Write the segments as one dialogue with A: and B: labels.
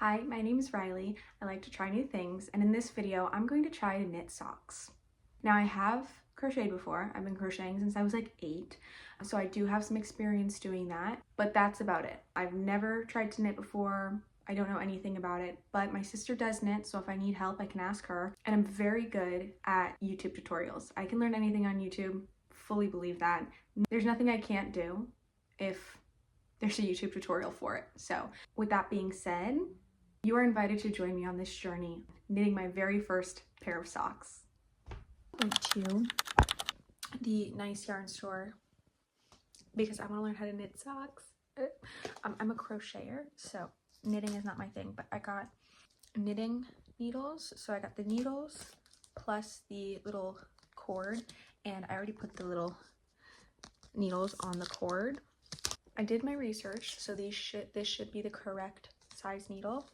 A: Hi, my name is Riley. I like to try new things, and in this video, I'm going to try to knit socks. Now, I have crocheted before. I've been crocheting since I was like 8, so I do have some experience doing that, but that's about it. I've never tried to knit before. I don't know anything about it, but my sister does knit, so if I need help, I can ask her. And I'm very good at YouTube tutorials. I can learn anything on YouTube, fully believe that. There's nothing I can't do if there's a YouTube tutorial for it. So with that being said, you are invited to join me on this journey, knitting my very first pair of socks. Went to the Nice Yarn store because I want to learn how to knit socks. I'm a crocheter, so knitting is not my thing, but I got knitting needles. So I got the needles plus the little cord, and I already put the little needles on the cord. I did my research, so this should be the correct size needle,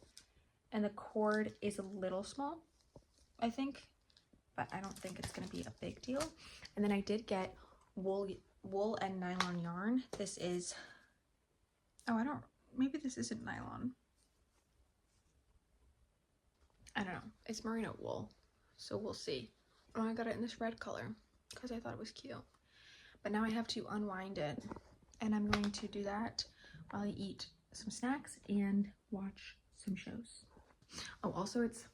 A: and the cord is a little small, I think, but I don't think it's going to be a big deal. And then I did get wool and nylon yarn. This is, maybe this isn't nylon. I don't know. It's merino wool, so we'll see. Oh, I got it in this red color because I thought it was cute. But now I have to unwind it, and I'm going to do that while I eat some snacks and watch some shows. Oh, also it's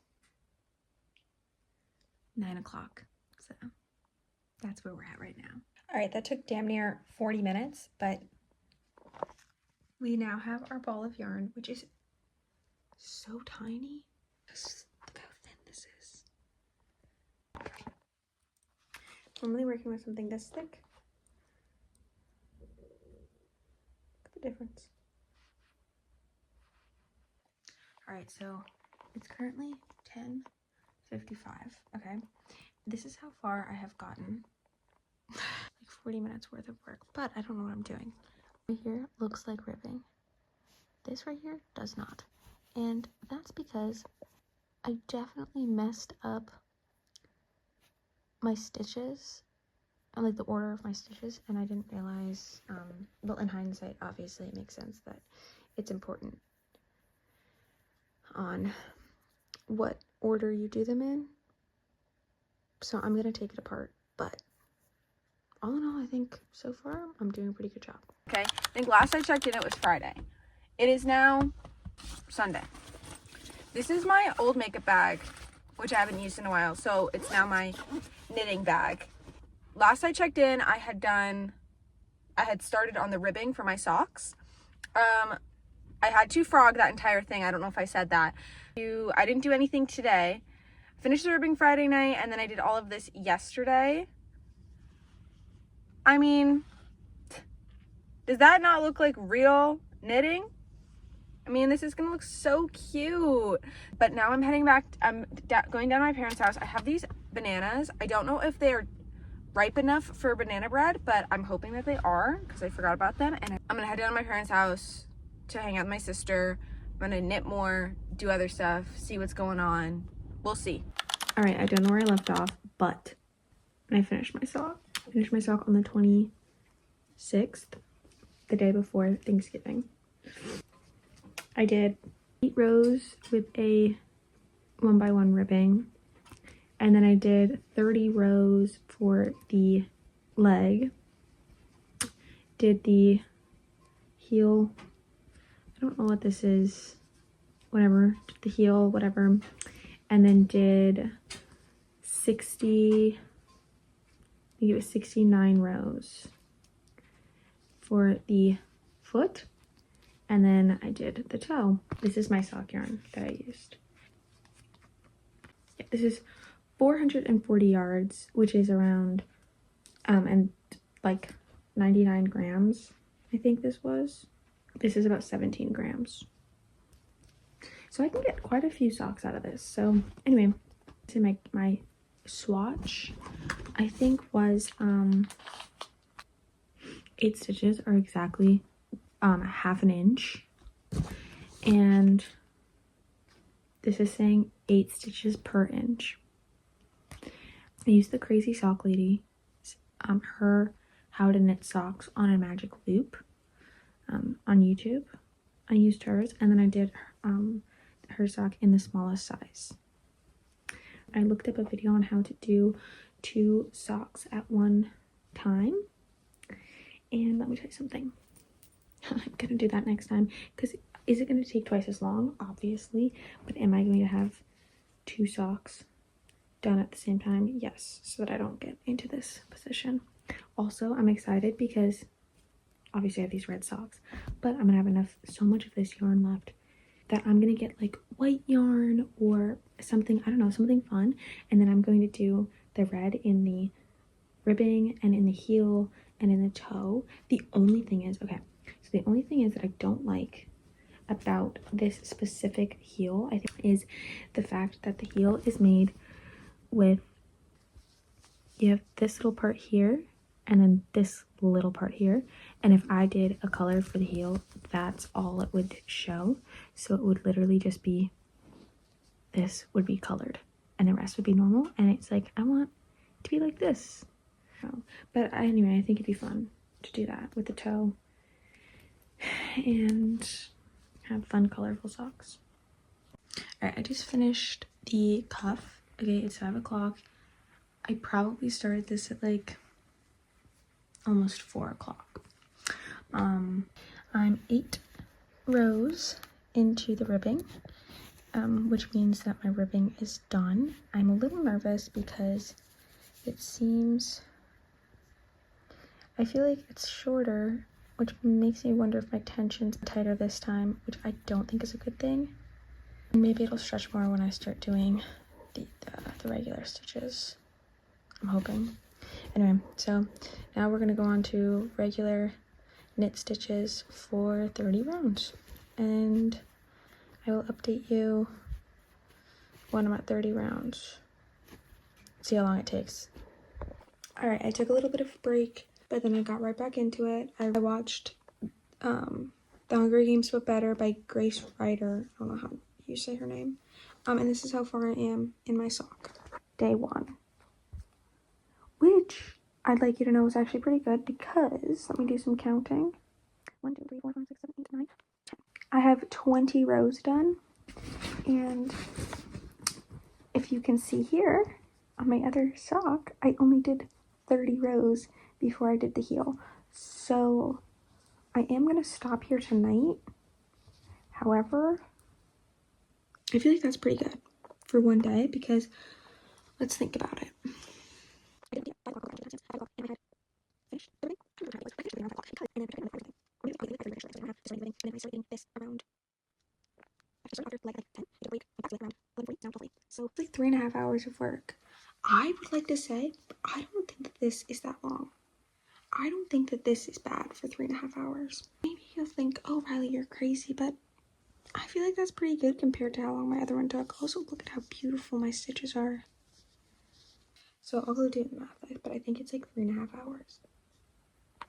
A: 9 o'clock, so that's where we're at right now. All right, that took damn near 40 minutes, but we now have our ball of yarn, which is so tiny. Just look how thin this is. Normally working with something this thick. Look at the difference. All right, so it's currently 10:55. Okay, this is how far I have gotten. Like 40 minutes worth of work, but I don't know what I'm doing. Right here looks like ribbing. This right here does not, and that's because I definitely messed up my stitches and like the order of my stitches, and I didn't realize, well, in hindsight, obviously it makes sense that it's important on what order you do them in. So I'm gonna take it apart, but all in all, I think so far I'm doing a pretty good job. Okay, I think last I checked in it was Friday. It is now Sunday. This is my old makeup bag, which I haven't used in a while, so it's now my knitting bag. Last I checked in, I had started on the ribbing for my socks. I had to frog that entire thing. I don't know if I said that. I didn't do anything today. Finished the ribbing Friday night, and then I did all of this yesterday. I mean, does that not look like real knitting? I mean, this is gonna look so cute. But now I'm heading back. I'm going down to my parents' house. I have these bananas. I don't know if they're ripe enough for banana bread, but I'm hoping that they are because I forgot about them. And I'm gonna head down to my parents' house to hang out with my sister. I'm gonna knit more, do other stuff, see what's going on. We'll see. All right, I don't know where I left off, but I finished my sock. On the 26th, the day before Thanksgiving. I did 8 rows with a 1x1 ribbing, and then I did 30 rows for the leg. Did the heel, I don't know what this is, whatever, did the heel, whatever, and then did 60, I think it was 69 rows for the foot, and then I did the toe. This is my sock yarn that I used. Yeah, this is 440 yards, which is around, and like 99 grams, I think this was. This is about 17 grams. So I can get quite a few socks out of this. So anyway, to make my swatch, I think was 8 stitches, or exactly half an inch, and this is saying 8 stitches per inch. I used the Crazy Sock Lady, her How to Knit Socks on a Magic Loop on YouTube. I used hers, and then I did her sock in the smallest size. I looked up a video on how to do 2 socks at one time, and let me tell you something. I'm gonna do that next time, because is it going to take twice as long? Obviously, but am I going to have 2 socks done at the same time? Yes, so that I don't get into this position. Also, I'm excited because obviously I have these red socks, but I'm gonna have so much of this yarn left that I'm gonna get like white yarn or something, I don't know, something fun, and then I'm going to do the red in the ribbing and in the heel and in the toe. The only thing is, okay, so the only thing is that I don't like about this specific heel, I think, is the fact that the heel is made with, you have this little part here and then this little part here, and if I did a color for the heel, that's all it would show. So it would literally just be, this would be colored and the rest would be normal, and it's like, I want it to be like this. But anyway, I think it'd be fun to do that with the toe and have fun colorful socks. All right, I just finished the cuff. Okay, it's 5 o'clock. I probably started this at like almost 4 o'clock. I'm 8 rows into the ribbing, which means that my ribbing is done. I'm a little nervous because it seems, I feel like it's shorter, which makes me wonder if my tension's tighter this time, which I don't think is a good thing. And maybe it'll stretch more when I start doing the regular stitches, I'm hoping. Anyway, so now we're gonna go on to regular knit stitches for 30 rounds, and I will update you when I'm at 30 rounds. See how long it takes. All right, I took a little bit of a break, but then I got right back into it. I watched The Hunger Games But Better by Grace Ryder. I don't know how you say her name. And this is how far I am in my sock. Day 1. Which I'd like you to know is actually pretty good, because let me do some counting. 1, 2, 3, 4, 5, 6, 7, 8, 9, 10. I have 20 rows done, and if you can see here on my other sock, I only did 30 rows before I did the heel. So I am gonna stop here tonight. However, I feel like that's pretty good for one day, because let's think about it. So it's like 3.5 hours of work. I would like to say, but I don't think that this is that long. I don't think that this is bad for 3.5 hours. Maybe you'll think, oh, Riley, you're crazy, but I feel like that's pretty good compared to how long my other one took. Also, look at how beautiful my stitches are. So I'll go do the math, but I think it's like 3.5 hours.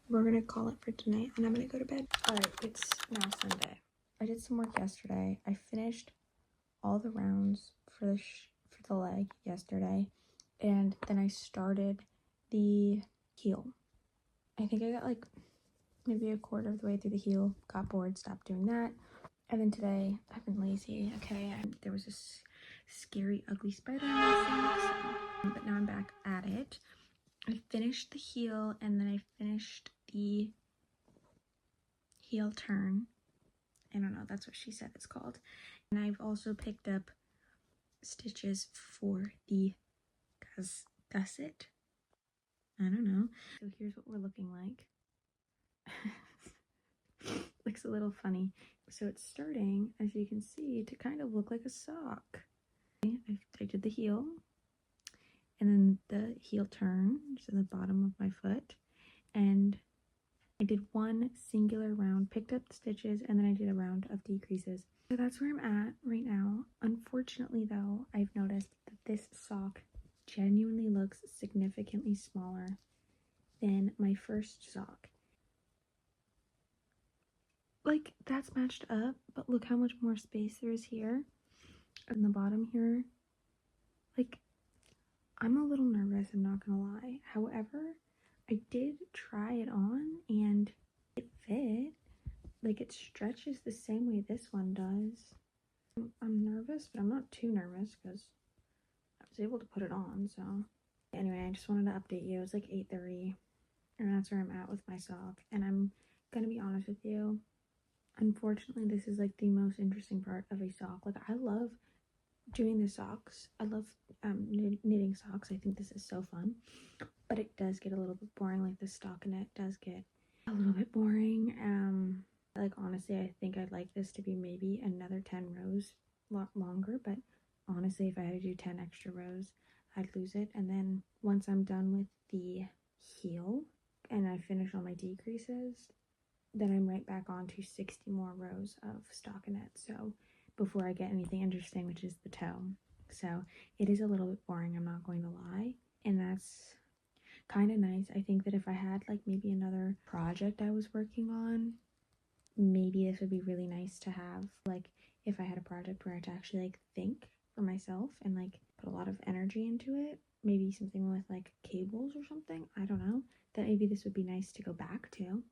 A: We're gonna call it for tonight, and I'm gonna go to bed. All right, it's now Sunday. I did some work yesterday. I finished all the rounds for the leg yesterday, and then I started the heel. I think I got like maybe a quarter of the way through the heel, got bored, stopped doing that, and then today I've been lazy. Okay, there was this scary ugly spider in my socks, but now I'm back at it. I finished the heel, and then I finished the heel turn. I don't know, that's what she said it's called. And I've also picked up stitches for the gusset. I don't know. So here's what we're looking like. Looks a little funny. So it's starting, as you can see, to kind of look like a sock. I did the heel, and then the heel turn, so the bottom of my foot, and I did one singular round, picked up the stitches, and then I did a round of decreases. So that's where I'm at right now. Unfortunately, though, I've noticed that this sock genuinely looks significantly smaller than my first sock. Like, that's matched up, but look how much more space there is here in the bottom here. Like, I'm a little nervous, I'm not gonna lie. However, I did try it on and it fit. Like, it stretches the same way this one does. I'm I'm nervous, but I'm not too nervous because I was able to put it on. So anyway, I just wanted to update you. It's like 8:30 and that's where I'm at with my sock. And I'm gonna be honest with you, unfortunately this is like the most interesting part of a sock. Like, I love doing the socks. I love knitting socks. I think this is so fun, but it does get a little bit boring. Like, the stockinette does get a little bit boring. Like, honestly, I think I'd like this to be maybe another 10 rows longer, but honestly, if I had to do 10 extra rows, I'd lose it. And then once I'm done with the heel and I finish all my decreases, then I'm right back on to 60 more rows of stockinette. So before I get anything interesting, which is the toe. So it is a little bit boring, I'm not going to lie, and that's kind of nice. I think that if I had like maybe another project I was working on, maybe this would be really nice to have. Like, if I had a project where I had to actually like think for myself and like put a lot of energy into it, maybe something with like cables or something, I don't know, that maybe this would be nice to go back to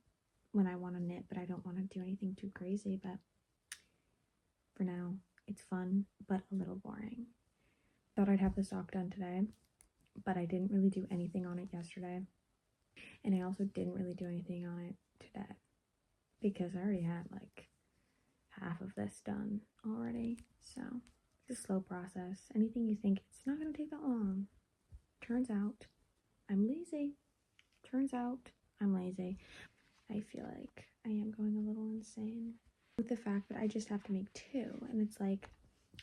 A: when I want to knit, but I don't want to do anything too crazy. But for now, it's fun, but a little boring. Thought I'd have the sock done today, but I didn't really do anything on it yesterday. And I also didn't really do anything on it today because I already had like half of this done already. So it's a slow process. Anything you think it's not going to take that long, turns out I'm lazy. Turns out I'm lazy. I feel like I am going a little insane with the fact that I just have to make two, and it's like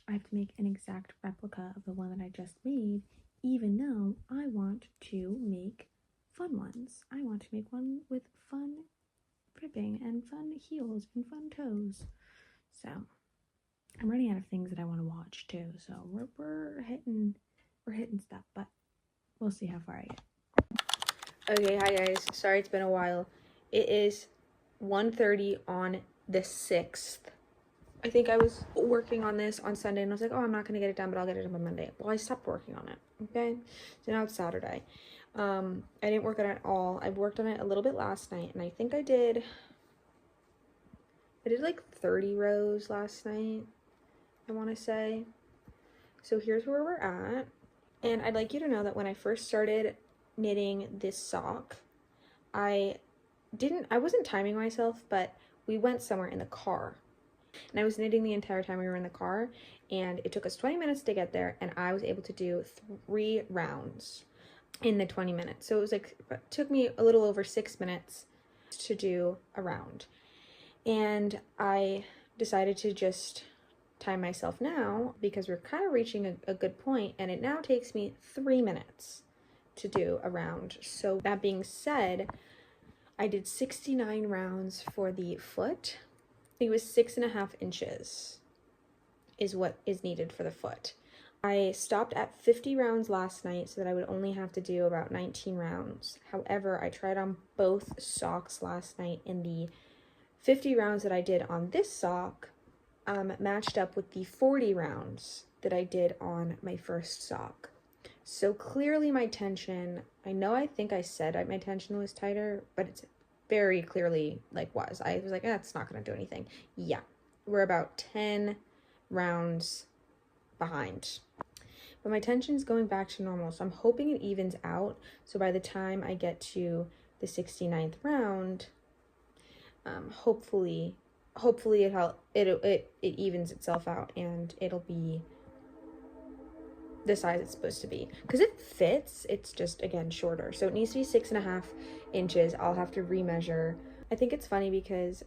A: I have to make an exact replica of the one that I just made, even though I want to make fun ones. I want to make one with fun ribbing and fun heels and fun toes. So I'm running out of things that I want to watch too. So we're hitting stuff, but we'll see how far I get. Okay, hi guys. Sorry it's been a while. It is 1:30 on the 6th. I think I was working on this on Sunday and I was like, oh, I'm not going to get it done, but I'll get it done by Monday. Well, I stopped working on it, okay? So now it's Saturday. I didn't work on it at all. I worked on it a little bit last night, and I think I did like 30 rows last night, I want to say. So here's where we're at. And I'd like you to know that when I first started knitting this sock, I wasn't timing myself, but we went somewhere in the car. And I was knitting the entire time we were in the car, and it took us 20 minutes to get there, and I was able to do 3 rounds in the 20 minutes. So it was like, it took me a little over 6 minutes to do a round. And I decided to just time myself now because we're kind of reaching a good point, and it now takes me 3 minutes to do a round. So that being said, I did 69 rounds for the foot. I think it was 6.5 inches is what is needed for the foot. I stopped at 50 rounds last night so that I would only have to do about 19 rounds. However, I tried on both socks last night, and the 50 rounds that I did on this sock matched up with the 40 rounds that I did on my first sock. So clearly my tension, I think I said my tension was tighter, but it's very clearly I was like, it's not going to do anything. Yeah, we're about 10 rounds behind. But my tension's going back to normal, so I'm hoping it evens out. So by the time I get to the 69th round, hopefully it evens itself out and it'll be the size it's supposed to be, because it fits. It's just, again, shorter, so it needs to be 6.5 inches. I'll have to remeasure. I think it's funny because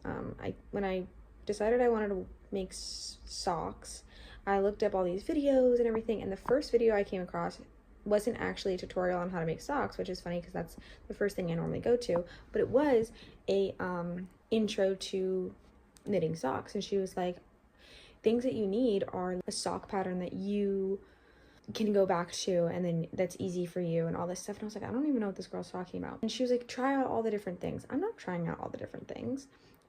A: when I decided I wanted to make socks, I looked up all these videos and everything, and the first video I came across wasn't actually a tutorial on how to make socks, which is funny because that's the first thing I normally go to, but it was a intro to knitting socks. And she was like, things that you need are a sock pattern that you can go back to, and then that's easy for you, and all this stuff. And I was like, I don't even know what this girl's talking about. And she was like, try out all the different things. I'm not trying out all the different things.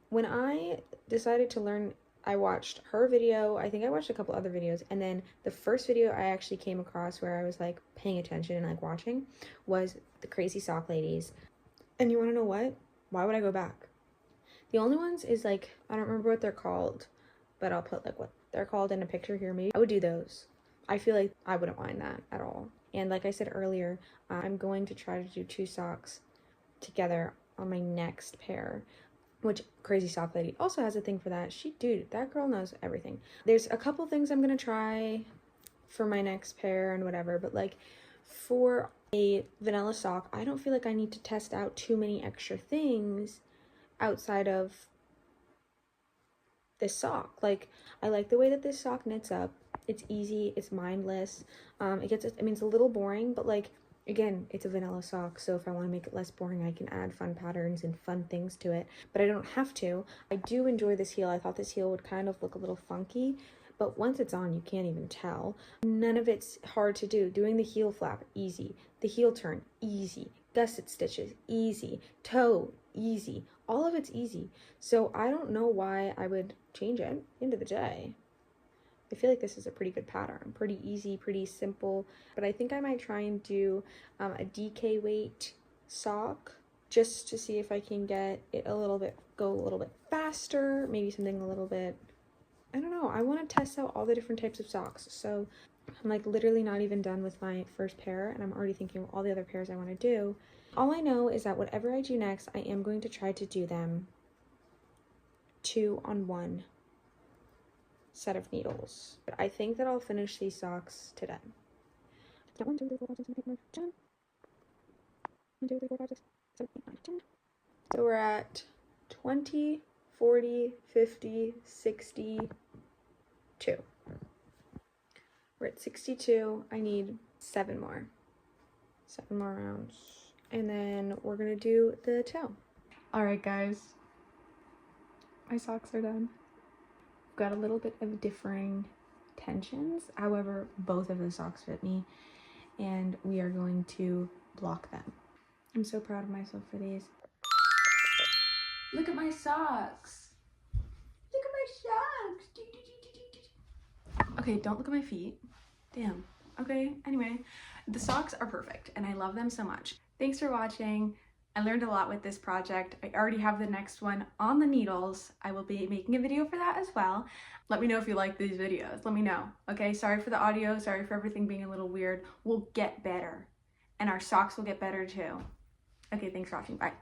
A: When I decided to learn, I watched her video. I think I watched a couple other videos, and then the first video I actually came across where I was like paying attention and like watching was the Crazy Sock Ladies. And you want to know what? Why would I go back? The only ones is like, I don't remember what they're called, but I'll put like what they're called in a picture here, maybe I would do those. I feel like I wouldn't mind that at all. And like I said earlier, I'm going to try to do 2 socks together on my next pair, which Crazy Sock Lady also has a thing for that. Dude, that girl knows everything. There's a couple things I'm gonna try for my next pair and whatever, but like for a vanilla sock, I don't feel like I need to test out too many extra things outside of this sock. Like, I like the way that this sock knits up. It's easy, it's mindless. It's a little boring, but like, again, it's a vanilla sock, so if I want to make it less boring, I can add fun patterns and fun things to it, but I don't have to. I do enjoy this heel. I thought this heel would kind of look a little funky, but once it's on, you can't even tell. None of it's hard to do. Doing the heel flap, easy. The heel turn, easy. Gusset stitches, easy. Toe, easy. All of it's easy. So I don't know why I would change it. End of the day, I feel like this is a pretty good pattern. Pretty easy, pretty simple. But I think I might try and do a DK weight sock just to see if I can get it go a little bit faster. Maybe something a little bit, I don't know. I want to test out all the different types of socks. So I'm like literally not even done with my first pair, and I'm already thinking of all the other pairs I want to do. All I know is that whatever I do next, I am going to try to do them 2 on 1 set of needles. But I think that I'll finish these socks today. 1, 2, 3, 4, 5, 6, 7, 8, 9, 10. 1, 2, 3, 4, 5, 6, 7, 8, 9, 10. So we're at 20, 40, 50, 62. We're at 62. I need 7 more. 7 more rounds. And then we're gonna do the toe. Alright guys, my socks are done. Got a little bit of differing tensions, however both of the socks fit me, and we are going to block them. I'm so proud of myself for these. Look at my socks. Look at my socks. Okay, don't look at my feet. Damn. Okay, anyway, the socks are perfect and I love them so much. Thanks for watching. I learned a lot with this project. I already have the next one on the needles. I will be making a video for that as well. Let me know if you like these videos. Let me know. Okay, sorry for the audio. Sorry for everything being a little weird. We'll get better. And our socks will get better too. Okay, thanks for watching. Bye.